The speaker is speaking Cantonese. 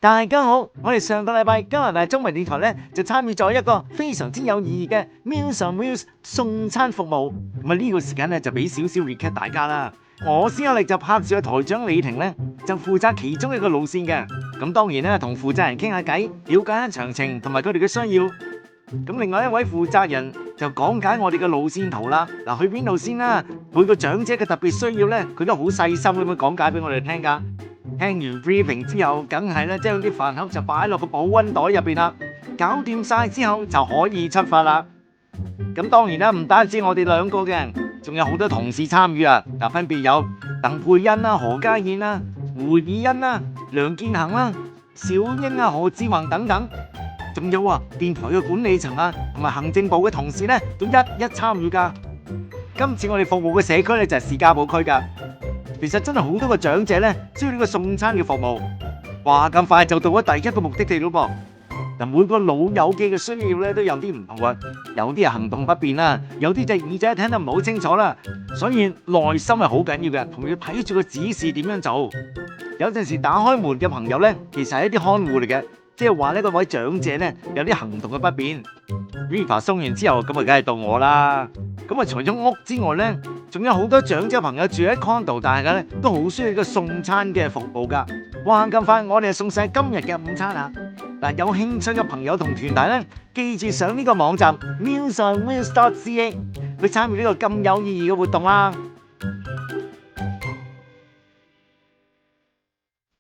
大家好，我哋上個禮拜加拿大中文電台咧就參與咗一個非常之有意義嘅 Meals on Wheels 送餐服務。咁啊呢個時間咧就俾少少 recap 大家啦。我先有力就拍住個台長李婷咧就負責其中一個路線嘅。咁當然咧同負責人傾下偈，了解下詳情同埋佢哋嘅需要。咁另外一位負責人就講解我哋嘅路線圖啦。嗱，去邊度先啦？每個長者嘅特別需要咧，佢都好細心咁樣講解俾我哋聽㗎。聽完 briefing 之後，梗係咧將啲飯盒就擺落個保溫袋入邊啦。搞掂晒之後就可以出發啦。咁當然啦，唔單止我哋兩個嘅，仲有好多同事參與啊。嗱，分別有鄧佩欣啦、何家燕啦、胡以欣啦、梁建恒啦、小英啊、何志宏等等。仲有啊，電台嘅管理層啊，同埋行政部嘅同事咧，都一一參與㗎。今次我哋服務嘅社區咧就係士嘉堡區㗎。其實真係好多個長者咧需要呢個送餐嘅服務，話咁快就到咗第一個目的地咯噃。嗱，每個老友記嘅需要咧都有啲唔同啊，有啲係行動不便啦，有啲就耳仔聽得唔好清楚啦，所以耐心係好緊要嘅，同要睇住個指示點樣做。有陣時打開門嘅朋友咧，其實係一啲看護嚟嘅，即係話呢個位長者咧有啲行動嘅不便。Riva 送完之後，咁啊梗係到我啦。咁啊除咗屋之外咧，仲有好多長者朋友住喺 condo， 大家咧都好需要個送餐嘅服務㗎。哇，咁快我哋就送晒今日嘅午餐啦！嗱，有興趣嘅朋友同團體咧，記住上呢個網站 mealsonwheels.ca 去參與呢個咁有意義嘅活動啦。